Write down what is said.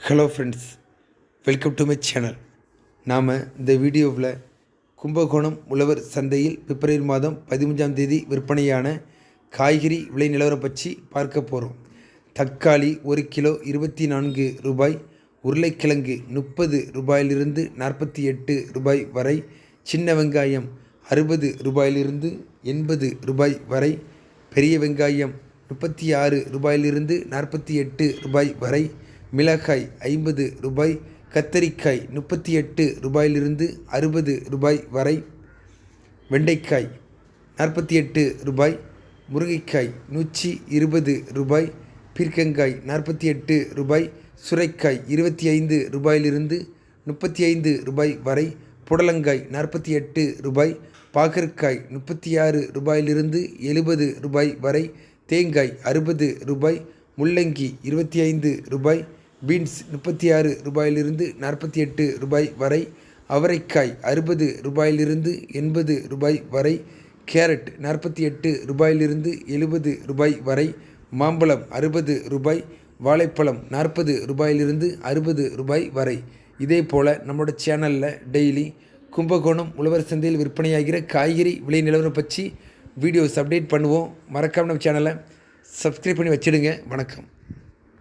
Hello friends, welcome to my channel. நாம் இந்த வீடியோவில் கும்பகோணம் உழவர் சந்தையில் பிப்ரவரி மாதம் 15ஆம் தேதி விற்பனையான காய்கறி விலை நிலவரம் பற்றி பார்க்க போகிறோம். தக்காளி 1 கிலோ 24 ரூபாய், உருளைக்கிழங்கு 30 ரூபாயிலிருந்து 48 ரூபாய் வரை, சின்ன வெங்காயம் 60 ரூபாயிலிருந்து 80 ரூபாய் வரை, பெரிய வெங்காயம் 36 ரூபாயிலிருந்து 48 ரூபாய் வரை, மிளகாய் 50 ரூபாய், கத்தரிக்காய் 38 ரூபாயிலிருந்து 60 ரூபாய் வரை, வெண்டைக்காய் 48 ரூபாய், முருங்கைக்காய் 120 ரூபாய், பீர்க்கங்காய் 48 ரூபாய், சுரைக்காய் 25 ரூபாயிலிருந்து 35 ரூபாய் வரை, புடலங்காய் 48 ரூபாய், பாகற்காய் 36 ரூபாயிலிருந்து 70 ரூபாய் வரை, தேங்காய் 60 ரூபாய், முள்ளங்கி 25 ரூபாய், பீன்ஸ் 36 ரூபாயிலிருந்து 48 ரூபாய் வரை, அவரைக்காய் 60 ரூபாயிலிருந்து 80 ரூபாய் வரை, கேரட் 48 ரூபாயிலிருந்து 70 ரூபாய் வரை, மாம்பழம் 60 ரூபாய், வாழைப்பழம் 40 ரூபாயிலிருந்து 60 ரூபாய் வரை. இதே போல் நம்மளோட சேனலில் டெய்லி கும்பகோணம் உழவர் சந்தையில் விற்பனையாகிற காய்கறி விலை நிலவரம் பற்றி வீடியோஸ் அப்டேட் பண்ணுவோம். மறக்காம நம்ம சேனலை சப்ஸ்கிரைப் பண்ணி வச்சிடுங்க. வணக்கம்.